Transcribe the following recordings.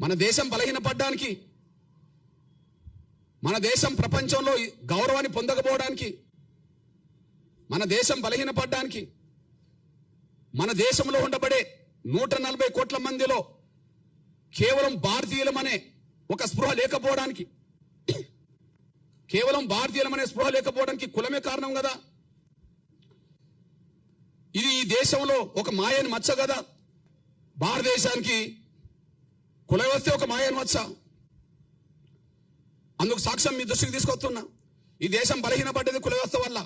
మన దేశం బలహీనపడడానికి, మన దేశం ప్రపంచంలో గౌరవాన్ని పొందకపోవడానికి, మన దేశం బలహీనపడడానికి, మన దేశంలో ఉండబడే 140 కోట్ల మందిలో కేవలం భారతీయులమనే ఒక స్పృహ లేకపోవడానికి, కేవలం భారతీయులమనే స్పృహ లేకపోవడానికి కులమే కారణం కదా. ఇది ఈ దేశంలో ఒక మాయని మచ్చ కదా. భారతదేశానికి కుల వ్యవస్థ ఒక మాయని మచ్చ. అందుకు సాక్ష్యం మీ దృష్టికి తీసుకొస్తున్నా. ఈ దేశం బలహీనపడ్డది కుల వ్యవస్థ వల్ల.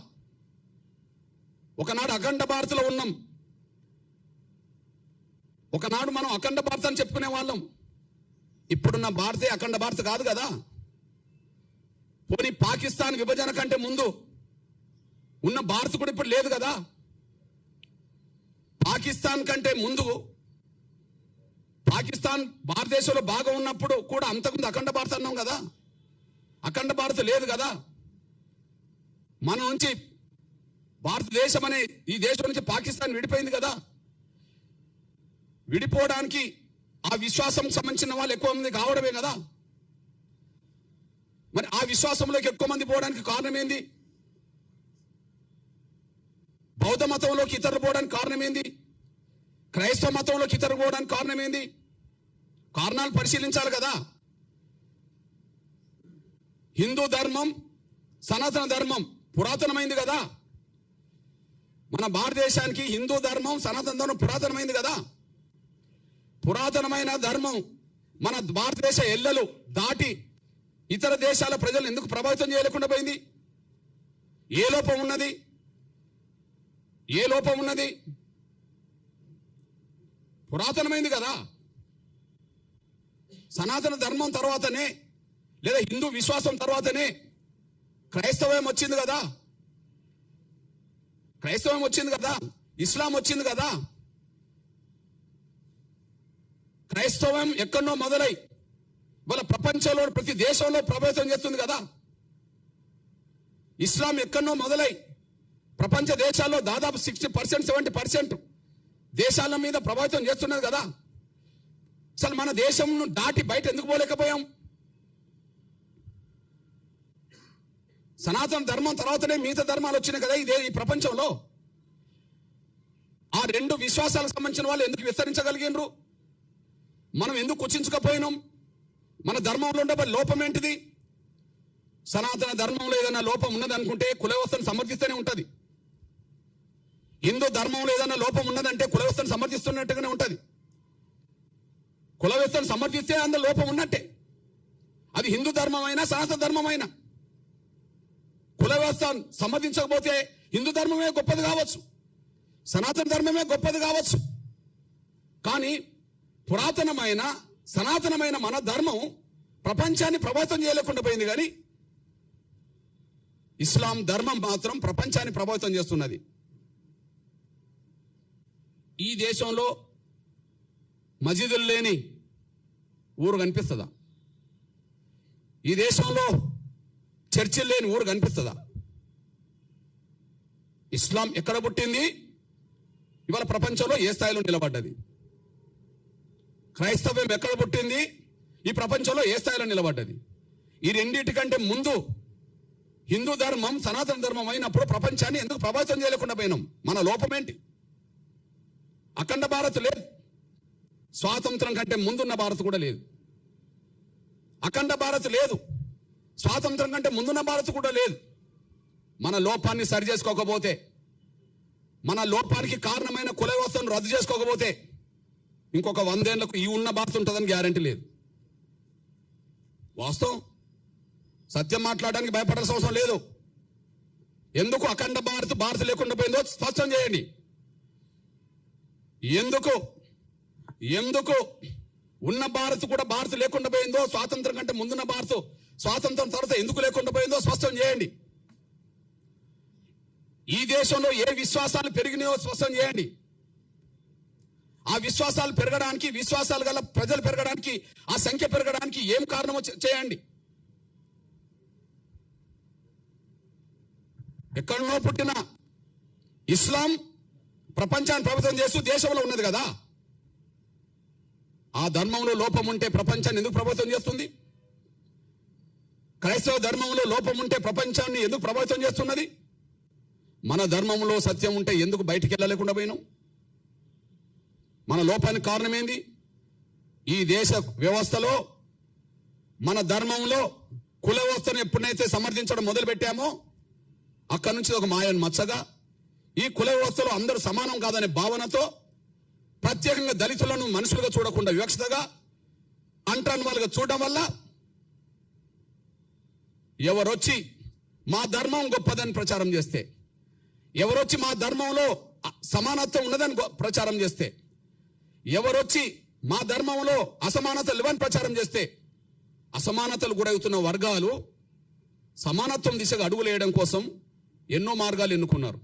ఒకనాడు అఖండ భారత్లో ఉన్నాం, ఒకనాడు మనం అఖండ భారత్ అని చెప్పుకునే వాళ్ళం. ఇప్పుడున్న భారతే అఖండ భారత్ కాదు కదా. పోనీ పాకిస్తాన్ విభజన కంటే ముందు ఉన్న భారత్ కూడా ఇప్పుడు లేదు కదా. పాకిస్తాన్ కంటే ముందు పాకిస్తాన్ భారతదేశంలో బాగా ఉన్నప్పుడు కూడా అంతకుముందు అఖండ భారత్ అన్నాం కదా. అఖండ భారత్ లేదు కదా. మన నుంచి భారతదేశం అనే ఈ దేశం నుంచి పాకిస్తాన్ విడిపోయింది కదా. విడిపోవడానికి ఆ విశ్వాసం సంబంధించిన వాళ్ళు ఎక్కువ మంది కావడమే కదా. మరి ఆ విశ్వాసంలోకి ఎక్కువ మంది పోవడానికి కారణం ఏంది? బౌద్ధ మతంలోకి ఇతరులు పోవడానికి కారణం ఏంది? క్రైస్తవ మతంలోకి ఇతరులు పోవడానికి కారణం ఏంది? కారణాలు పరిశీలించాలి కదా. హిందూ ధర్మం, సనాతన ధర్మం పురాతనమైంది కదా. మన భారతదేశానికి హిందూ ధర్మం, సనాతన ధర్మం పురాతనమైంది కదా. పురాతనమైన ధర్మం మన భారతదేశ ఎల్లలు దాటి ఇతర దేశాల ప్రజలు ఎందుకు ప్రభావితం చేయలేకుండా పోయింది? ఏ లోపం ఉన్నది? ఏ లోపం ఉన్నది? పురాతనమైంది కదా. సనాతన ధర్మం తర్వాతనే, లేదా హిందూ విశ్వాసం తర్వాతనే క్రైస్తవం వచ్చింది కదా. క్రైస్తవం వచ్చింది కదా, ఇస్లాం వచ్చింది కదా. క్రైస్తవం ఎక్కడో మొదలై వాళ్ళ ప్రపంచంలో ప్రతి దేశంలో ప్రభావితం చేస్తుంది కదా. ఇస్లాం ఎక్కడో మొదలై ప్రపంచ దేశాల్లో దాదాపు 60%, 70% దేశాల మీద ప్రభావితం చేస్తున్నది కదా. అసలు మన దేశం దాటి బయట ఎందుకు పోలేకపోయాం? సనాతన ధర్మం తర్వాతనే మిగతా ధర్మాలు వచ్చినాయి కదా ఈ ప్రపంచంలో. ఆ రెండు విశ్వాసాలకు సంబంధించిన వాళ్ళు ఎందుకు విస్తరించగలిగినరు? మనం ఎందుకు కుచించకపోయినాం? మన ధర్మంలో ఉండే లోపం ఏంటిది? సనాతన ధర్మంలో ఏదైనా లోపం ఉన్నదనుకుంటే కుల వ్యవస్థను సమర్థిస్తూనే ఉంటుంది. హిందూ ధర్మంలో ఏదైనా లోపం ఉన్నదంటే కుల వ్యవస్థను సమర్థిస్తున్నట్టుగానే ఉంటుంది. కుల వ్యవస్థను సమర్థిస్తే అందులో లోపం ఉన్నట్టే. అది హిందూ ధర్మం అయినా సనాతన ధర్మం అయినా. కుల వ్యవస్థను సమర్థించకపోతే హిందూ ధర్మమే గొప్పది కావచ్చు, సనాతన ధర్మమే గొప్పది కావచ్చు. కానీ పురాతనమైన సనాతనమైన మన ధర్మం ప్రపంచాన్ని ప్రభావితం చేయలేకుండా పోయింది. కానీ ఇస్లాం ధర్మం మాత్రం ప్రపంచాన్ని ప్రభావితం చేస్తున్నది. ఈ దేశంలో మసీదులు లేని ఊరు కనిపిస్తుందా? ఈ దేశంలో చర్చిలు లేని ఊరు కనిపిస్తుందా? ఇస్లాం ఎక్కడ పుట్టింది? ఇవాళ ప్రపంచంలో ఏ స్థాయిలో నిలబడ్డది? క్రైస్తవం ఎక్కడ పుట్టింది? ఈ ప్రపంచంలో ఏ స్థాయిలో నిలబడ్డది? ఈ రెండింటికంటే ముందు హిందూ ధర్మం, సనాతన ధర్మం అయినప్పుడు ప్రపంచాన్ని ఎందుకు ప్రభావితం చేయలేకుండా పోయినాం? మన లోపం ఏంటి? అఖండ భారత్ లేదు, స్వాతంత్రం కంటే ముందున్న భారత్ కూడా లేదు. అఖండ భారత్ లేదు, స్వాతంత్రం కంటే ముందున్న భారత్ కూడా లేదు. మన లోపాన్ని సరి చేసుకోకపోతే, మన లోపానికి కారణమైన కుల వ్యవస్థను రద్దు చేసుకోకపోతే ఇంకొక 100 ఏళ్లకు ఈ ఉన్న భారత్ ఉంటుందని గ్యారంటీ లేదు. వాస్తవం, సత్యం మాట్లాడడానికి భయపడాల్సిన అవసరం లేదు. ఎందుకు అఖండ భారత్ లేకుండా పోయిందో స్పష్టం చేయండి. ఎందుకు ఉన్న భారత్ కూడా భారత్ లేకుండా పోయిందో, స్వాతంత్రం కంటే ముందున్న భారత్ స్వాతంత్రం తర్వాత ఎందుకు లేకుండా పోయిందో స్పష్టం చేయండి. ఈ దేశంలో ఏ విశ్వాసాలు పెరిగినాయో స్పష్టం చేయండి. ఆ విశ్వాసాలు పెరగడానికి, విశ్వాసాలు గల ప్రజలు పెరగడానికి, ఆ సంఖ్య పెరగడానికి ఏం కారణమో చేయండి. ఎక్కడో పుట్టిన ఇస్లాం ప్రపంచాన్ని ప్రభావితం చేస్తూ దేశంలో ఉన్నది కదా. ఆ ధర్మంలో లోపం ఉంటే ప్రపంచాన్ని ఎందుకు ప్రభావితం చేస్తుంది? క్రైస్తవ ధర్మంలో లోపం ఉంటే ప్రపంచాన్ని ఎందుకు ప్రభావితం చేస్తున్నది? మన ధర్మంలో సత్యం ఉంటే ఎందుకు బయటికి వెళ్ళలేకుండా పోయినాం? మన లోపానికి కారణం ఏంది? ఈ దేశ వ్యవస్థలో మన ధర్మంలో కుల వ్యవస్థను ఎప్పుడైతే సమర్థించడం మొదలు పెట్టామో అక్కడి నుంచి ఒక మాయను మచ్చగా ఈ కుల వ్యవస్థలో అందరూ సమానం కాదనే భావనతో ప్రత్యేకంగా దళితులను మనుషులుగా చూడకుండా వివక్షతగా అంటరాని వాళ్ళుగా చూడడం వల్ల ఎవరొచ్చి మా ధర్మం గొప్పదని ప్రచారం చేస్తే, ఎవరొచ్చి మా ధర్మంలో సమానత్వం ఉన్నదని ప్రచారం చేస్తే, ఎవరొచ్చి మా ధర్మంలో అసమానతలు లేవని ప్రచారం చేస్తే, అసమానతలు గురవుతున్న వర్గాలు సమానత్వం దిశగా అడుగులేయడం కోసం ఎన్నో మార్గాలు ఎన్నుకున్నారు.